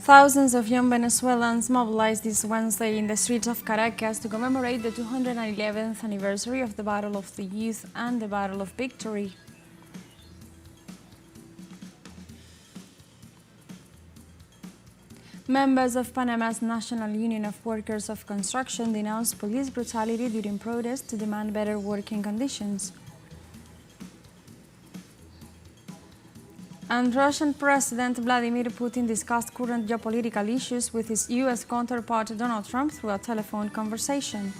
Thousands of young Venezuelans mobilized this Wednesday in the streets of Caracas to commemorate the 211th anniversary of the Battle of the Youth and the Battle of Victory. Members of Panama's National Union of Workers of Construction denounced police brutality during protests to demand better working conditions. And Russian President Vladimir Putin discussed current geopolitical issues with his U.S. counterpart Donald Trump through a telephone conversation.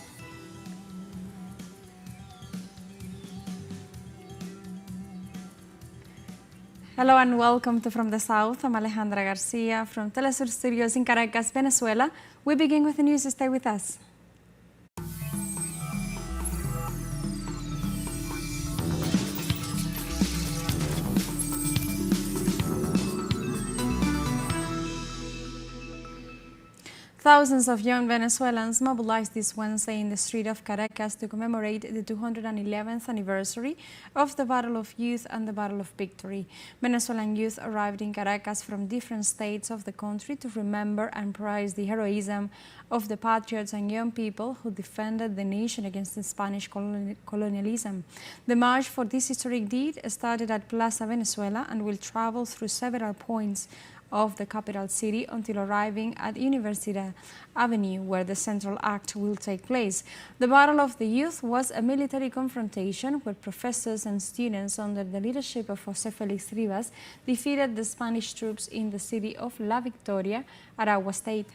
Hello and welcome to From the South. I'm Alejandra Garcia from TeleSUR Studios in Caracas, Venezuela. We begin with the news. Stay with us. Thousands of young Venezuelans mobilized this Wednesday in the street of Caracas to commemorate the 211th anniversary of the Battle of Youth and the Battle of Victory. Venezuelan youth arrived in Caracas from different states of the country to remember and praise the heroism of the patriots and young people who defended the nation against the Spanish colonialism. The march for this historic deed started at Plaza Venezuela and will travel through several points of the capital city until arriving at Universidad Avenue, where the central act will take place. The Battle of the Youth was a military confrontation where professors and students under the leadership of José Félix Rivas defeated the Spanish troops in the city of La Victoria, Aragua State.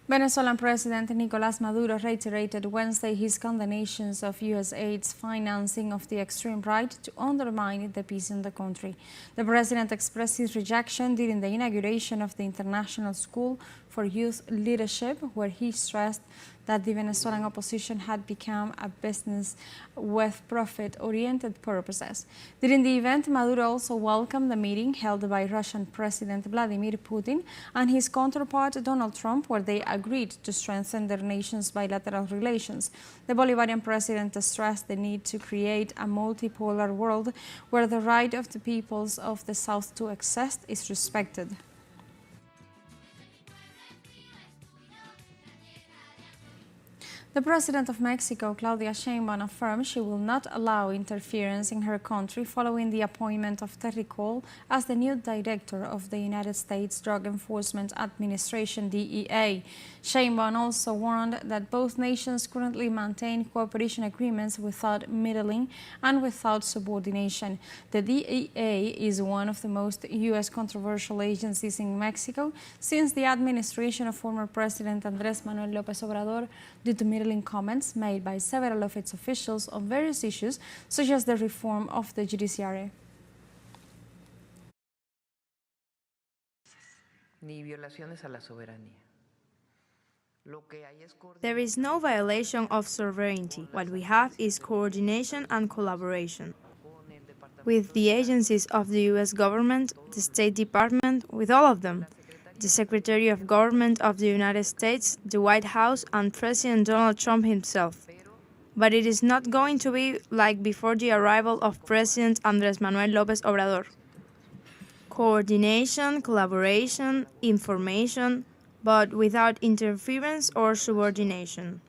Venezuelan President Nicolás Maduro reiterated Wednesday his condemnations of U.S. aid's financing of the extreme right to undermine the peace in the country. The president expressed his rejection during the inauguration of the International School for Youth Leadership, where he stressed that the Venezuelan opposition had become a business with profit-oriented purposes. During the event, Maduro also welcomed the meeting held by Russian President Vladimir Putin and his counterpart Donald Trump, where they agreed to strengthen their nations' bilateral relations. The Bolivarian president stressed the need to create a multipolar world where the right of the peoples of the South to exist is respected. The President of Mexico, Claudia Sheinbaum, affirmed she will not allow interference in her country following the appointment of Terry Cole as the new director of the United States Drug Enforcement Administration, DEA. Sheinbaum also warned that both nations currently maintain cooperation agreements without meddling and without subordination. The DEA is one of the most U.S. controversial agencies in Mexico since the administration of former President Andrés Manuel López Obrador, due to meddling comments made by several of its officials on various issues, such as the reform of the judiciary. There is no violation of sovereignty. What we have is coordination and collaboration with the agencies of the U.S. government, the State Department, with all of them, the Secretary of Government of the United States, the White House, and President Donald Trump himself. But it is not going to be like before the arrival of President Andrés Manuel López Obrador. Coordination, collaboration, information, but without interference or subordination.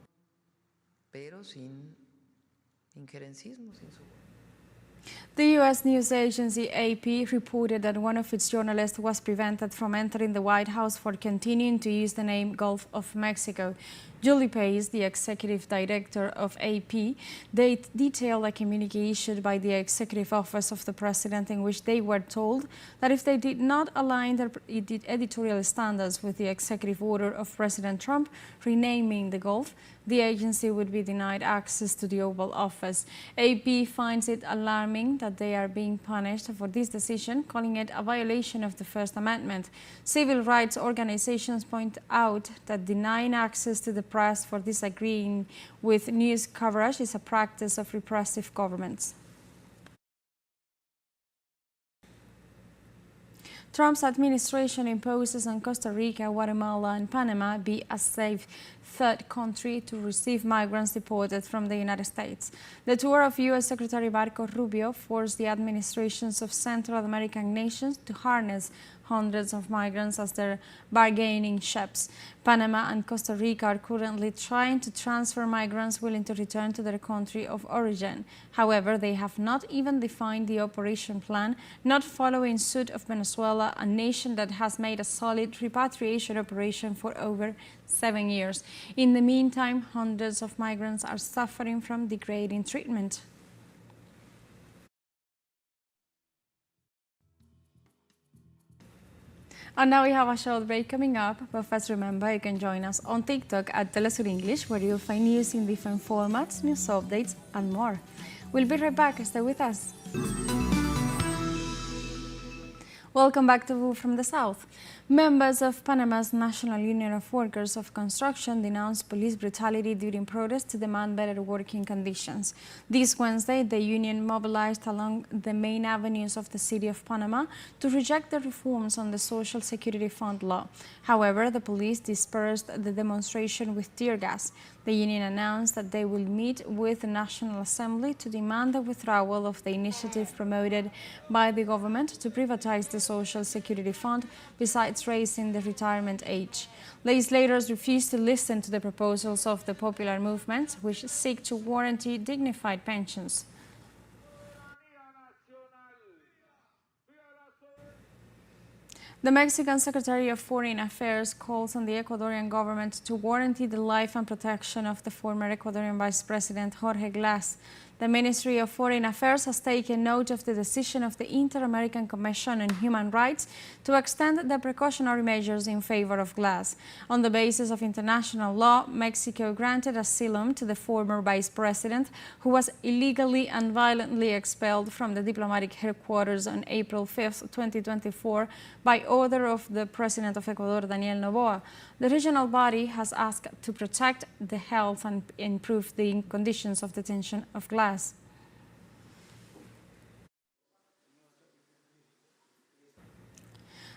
The U.S. news agency AP reported that one of its journalists was prevented from entering the White House for continuing to use the name Gulf of Mexico. Julie Pace, the executive director of AP, they detailed a communique issued by the executive office of the president in which they were told that if they did not align their editorial standards with the executive order of President Trump renaming the Gulf, the agency would be denied access to the Oval Office. AP finds it alarming that they are being punished for this decision, calling it a violation of the First Amendment. Civil rights organizations point out that denying access to the press for disagreeing with news coverage is a practice of repressive governments. Trump's administration imposes on Costa Rica, Guatemala, and Panama be a safe third country to receive migrants deported from the United States. The tour of U.S. Secretary Marco Rubio forced the administrations of Central American nations to harness hundreds of migrants as their bargaining chips. Panama and Costa Rica are currently trying to transfer migrants willing to return to their country of origin. However, they have not even defined the operation plan, not following suit of Venezuela, a nation that has made a solid repatriation operation for over 7 years. In the meantime, hundreds of migrants are suffering from degrading treatment. And now we have a short break coming up, but first remember you can join us on TikTok at TeleSUR English, where you'll find news in different formats, news updates and more. We'll be right back, stay with us. Welcome back to View from the South. Members of Panama's National Union of Workers of Construction denounced police brutality during protests to demand better working conditions. This Wednesday, the union mobilized along the main avenues of the city of Panama to reject the reforms on the Social Security Fund law. However, the police dispersed the demonstration with tear gas. The union announced that they will meet with the National Assembly to demand the withdrawal of the initiative promoted by the government to privatize the Social Security Fund, besides raising the retirement age. Legislators refused to listen to the proposals of the popular movement, which seek to guarantee dignified pensions. The Mexican Secretary of Foreign Affairs calls on the Ecuadorian government to guarantee the life and protection of the former Ecuadorian Vice President Jorge Glass. The Ministry of Foreign Affairs has taken note of the decision of the Inter-American Commission on Human Rights to extend the precautionary measures in favor of Glass. On the basis of international law, Mexico granted asylum to the former vice president, who was illegally and violently expelled from the diplomatic headquarters on April 5, 2024, by order of the President of Ecuador, Daniel Noboa. The regional body has asked to protect the health and improve the conditions of detention of Glass.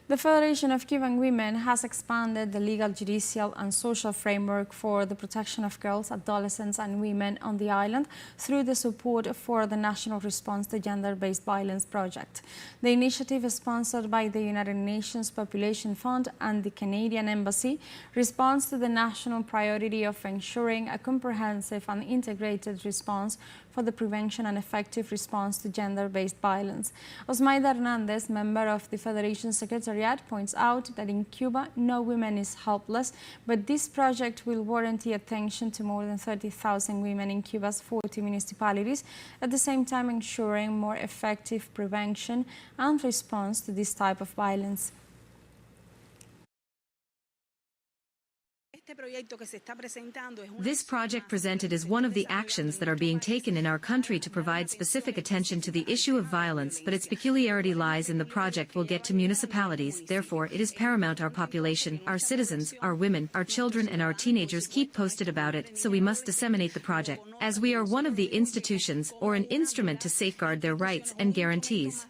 The Federation of Cuban Women has expanded the legal, judicial and social framework for the protection of girls, adolescents and women on the island through the support for the National Response to Gender-Based Violence project. The initiative is sponsored by the United Nations Population Fund and the Canadian Embassy, responds to the national priority of ensuring a comprehensive and integrated response for the prevention and effective response to gender-based violence. Osmaida Hernandez, member of the Federation Secretariat, points out that in Cuba, no woman is helpless, but this project will guarantee attention to more than 30,000 women in Cuba's 40 municipalities, at the same time ensuring more effective prevention and response to this type of violence. This project presented is one of the actions that are being taken in our country to provide specific attention to the issue of violence, but its peculiarity lies in the project will get to municipalities. Therefore, it is paramount our population, our citizens, our women, our children and our teenagers keep posted about it, so we must disseminate the project, as we are one of the institutions or an instrument to safeguard their rights and guarantees.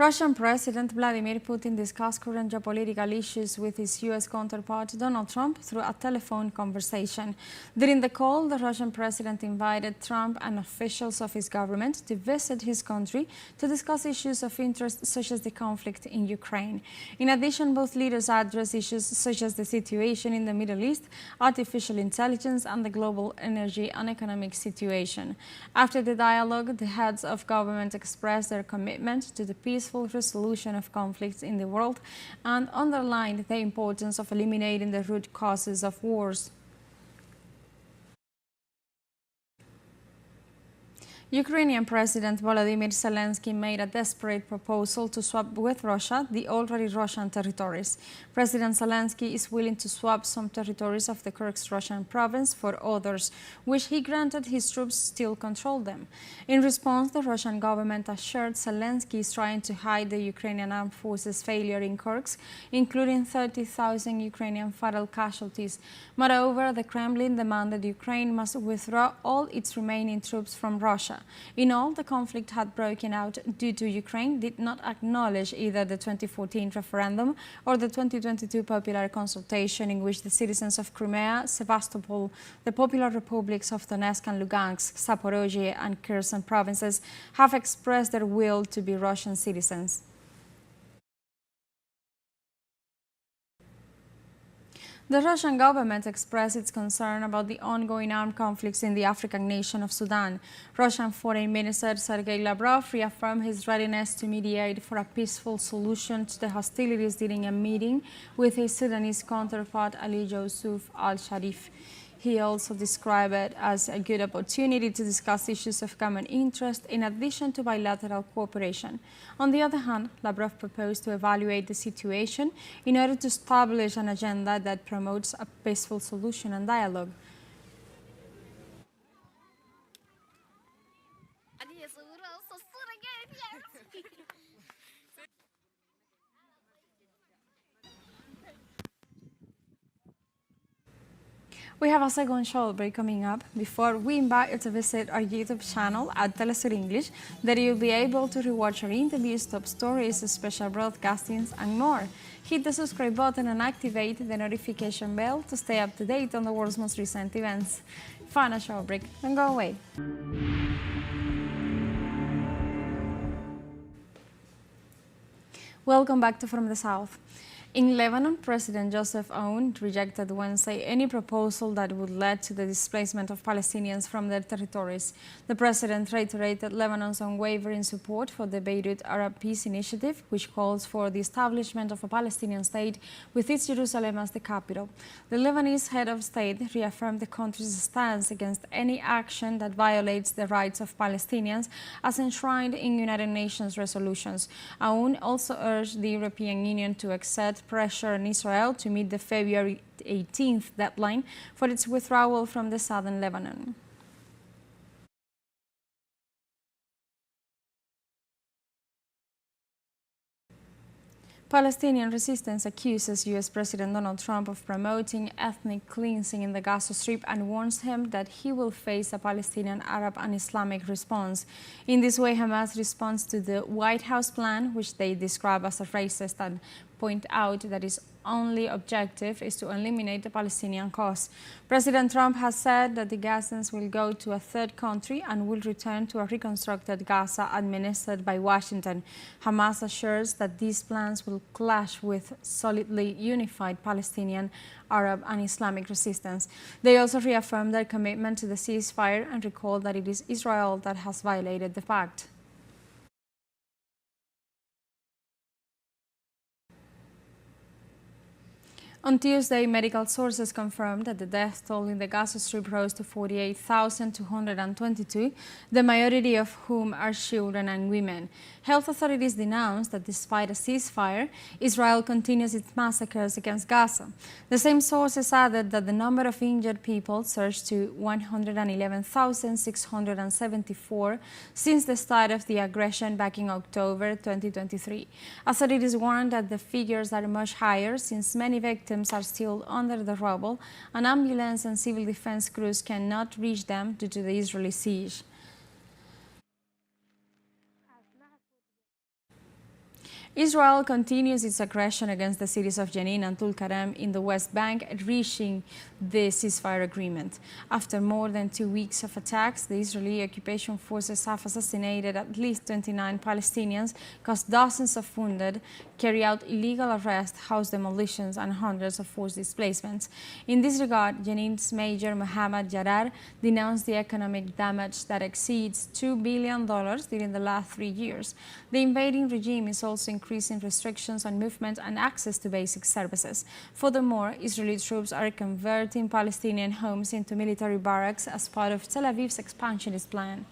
Russian President Vladimir Putin discussed current geopolitical issues with his U.S. counterpart Donald Trump through a telephone conversation. During the call, the Russian president invited Trump and officials of his government to visit his country to discuss issues of interest such as the conflict in Ukraine. In addition, both leaders addressed issues such as the situation in the Middle East, artificial intelligence, and the global energy and economic situation. After the dialogue, the heads of government expressed their commitment to the peaceful resolution of conflicts in the world and underlined the importance of eliminating the root causes of wars. Ukrainian President Volodymyr Zelensky made a desperate proposal to swap with Russia the already Russian territories. President Zelensky is willing to swap some territories of the Kursk Russian province for others, which he granted his troops still control them. In response, the Russian government assured Zelensky is trying to hide the Ukrainian armed forces' failure in Kursk, including 30,000 Ukrainian fatal casualties. Moreover, the Kremlin demanded Ukraine must withdraw all its remaining troops from Russia. In all, the conflict had broken out due to Ukraine did not acknowledge either the 2014 referendum or the 2022 popular consultation in which the citizens of Crimea, Sevastopol, the Popular Republics of Donetsk and Lugansk, Zaporozhye and Kherson provinces have expressed their will to be Russian citizens. The Russian government expressed its concern about the ongoing armed conflicts in the African nation of Sudan. Russian Foreign Minister Sergei Lavrov reaffirmed his readiness to mediate for a peaceful solution to the hostilities during a meeting with his Sudanese counterpart Ali Yousuf al-Sharif. He also described it as a good opportunity to discuss issues of common interest in addition to bilateral cooperation. On the other hand, Lavrov proposed to evaluate the situation in order to establish an agenda that promotes a peaceful solution and dialogue. We have a second show break coming up. Before, we invite you to visit our YouTube channel at TeleSUR English, that you'll be able to rewatch our interviews, top stories, special broadcastings, and more. Hit the subscribe button and activate the notification bell to stay up to date on the world's most recent events. Final show break. Don't go away. Welcome back to From the South. In Lebanon, President Joseph Aoun rejected Wednesday any proposal that would lead to the displacement of Palestinians from their territories. The president reiterated Lebanon's unwavering support for the Beirut Arab Peace Initiative, which calls for the establishment of a Palestinian state with its Jerusalem as the capital. The Lebanese head of state reaffirmed the country's stance against any action that violates the rights of Palestinians as enshrined in United Nations resolutions. Aoun also urged the European Union to exert pressure on Israel to meet the February 18th deadline for its withdrawal from the southern Lebanon. Palestinian resistance accuses U.S. President Donald Trump of promoting ethnic cleansing in the Gaza Strip and warns him that he will face a Palestinian, Arab and Islamic response. In this way, Hamas responds to the White House plan, which they describe as a racist, and point out that its only objective is to eliminate the Palestinian cause. President Trump has said that the Gazans will go to a third country and will return to a reconstructed Gaza administered by Washington. Hamas assures that these plans will clash with solidly unified Palestinian, Arab and Islamic resistance. They also reaffirmed their commitment to the ceasefire and recalled that it is Israel that has violated the pact. On Tuesday, medical sources confirmed that the death toll in the Gaza Strip rose to 48,222, the majority of whom are children and women. Health authorities denounced that despite a ceasefire, Israel continues its massacres against Gaza. The same sources added that the number of injured people surged to 111,674 since the start of the aggression back in October 2023. Authorities warned that the figures are much higher since many victims are still under the rubble, and ambulance and civil defense crews cannot reach them due to the Israeli siege. Israel continues its aggression against the cities of Jenin and Tulkarem in the West Bank, reaching the ceasefire agreement. After more than 2 weeks of attacks, the Israeli occupation forces have assassinated at least 29 Palestinians, caused dozens of wounded, carried out illegal arrests, house demolitions, and hundreds of forced displacements. In this regard, Jenin's Major Mohammad Jarar denounced the economic damage that exceeds $2 billion during the last 3 years. The invading regime is also increasing restrictions on movement and access to basic services. Furthermore, Israeli troops are converting Palestinian homes into military barracks as part of Tel Aviv's expansionist plan.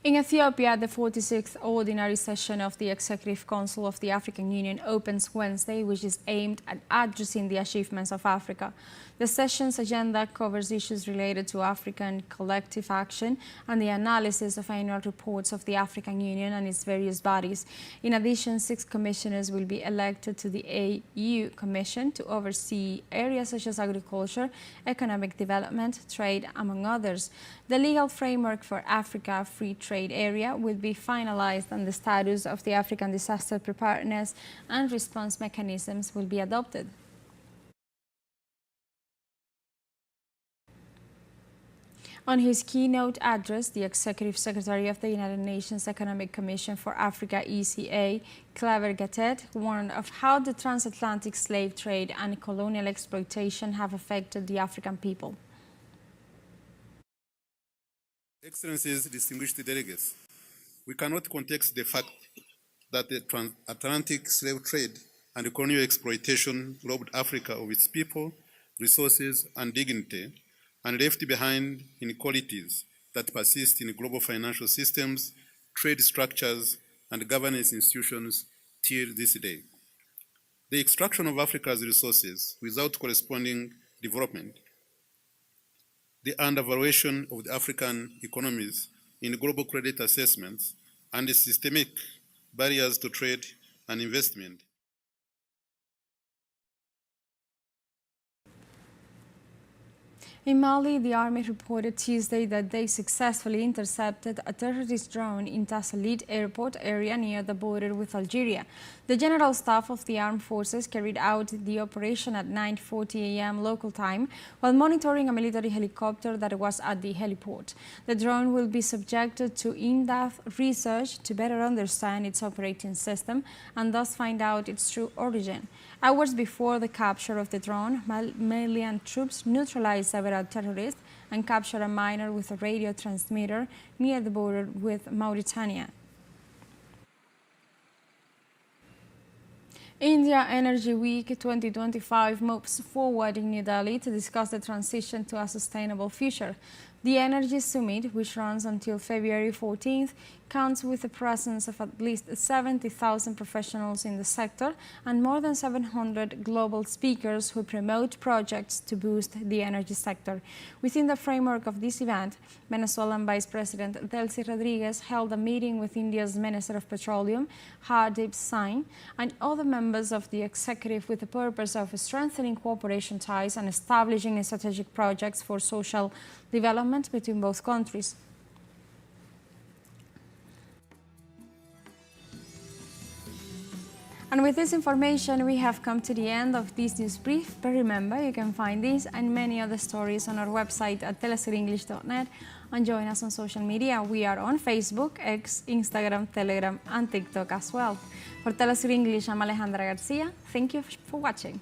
In Ethiopia, the 46th Ordinary Session of the Executive Council of the African Union opens Wednesday, which is aimed at addressing the achievements of Africa. The session's agenda covers issues related to African collective action and the analysis of annual reports of the African Union and its various bodies. In addition, 6 commissioners will be elected to the AU Commission to oversee areas such as agriculture, economic development, trade, among others. The legal framework for Africa Free Trade Area will be finalized and the status of the African disaster preparedness and response mechanisms will be adopted. On his keynote address, the Executive Secretary of the United Nations Economic Commission for Africa, ECA, Claver Gatet, warned of how the transatlantic slave trade and colonial exploitation have affected the African people. Excellencies, distinguished delegates, we cannot contest the fact that the transatlantic slave trade and colonial exploitation robbed Africa of its people, resources, and dignity, and left behind inequalities that persist in global financial systems, trade structures, and governance institutions till this day. The extraction of Africa's resources without corresponding development, the undervaluation of the African economies in global credit assessments, and the systemic barriers to trade and investment. In Mali, the army reported Tuesday that they successfully intercepted a terrorist drone in Tassalit airport area near the border with Algeria. The General Staff of the Armed Forces carried out the operation at 9:40 a.m. local time while monitoring a military helicopter that was at the heliport. The drone will be subjected to in-depth research to better understand its operating system and thus find out its true origin. Hours before the capture of the drone, Malian troops neutralized several terrorists and captured a miner with a radio transmitter near the border with Mauritania. India Energy Week 2025 moves forward in New Delhi to discuss the transition to a sustainable future. The Energy Summit, which runs until February 14th, counts with the presence of at least 70,000 professionals in the sector and more than 700 global speakers who promote projects to boost the energy sector. Within the framework of this event, Venezuelan Vice President TeleSUR Rodriguez held a meeting with India's Minister of Petroleum, Hardeep Singh, and other members of the executive with the purpose of strengthening cooperation ties and establishing strategic projects for social development between both countries. And with this information, we have come to the end of this news brief. But remember, you can find these and many other stories on our website at telesurenglish.net and join us on social media. We are on Facebook, X, Instagram, Telegram, and TikTok as well. For TeleSUR English, I'm Alejandra Garcia. Thank you for watching.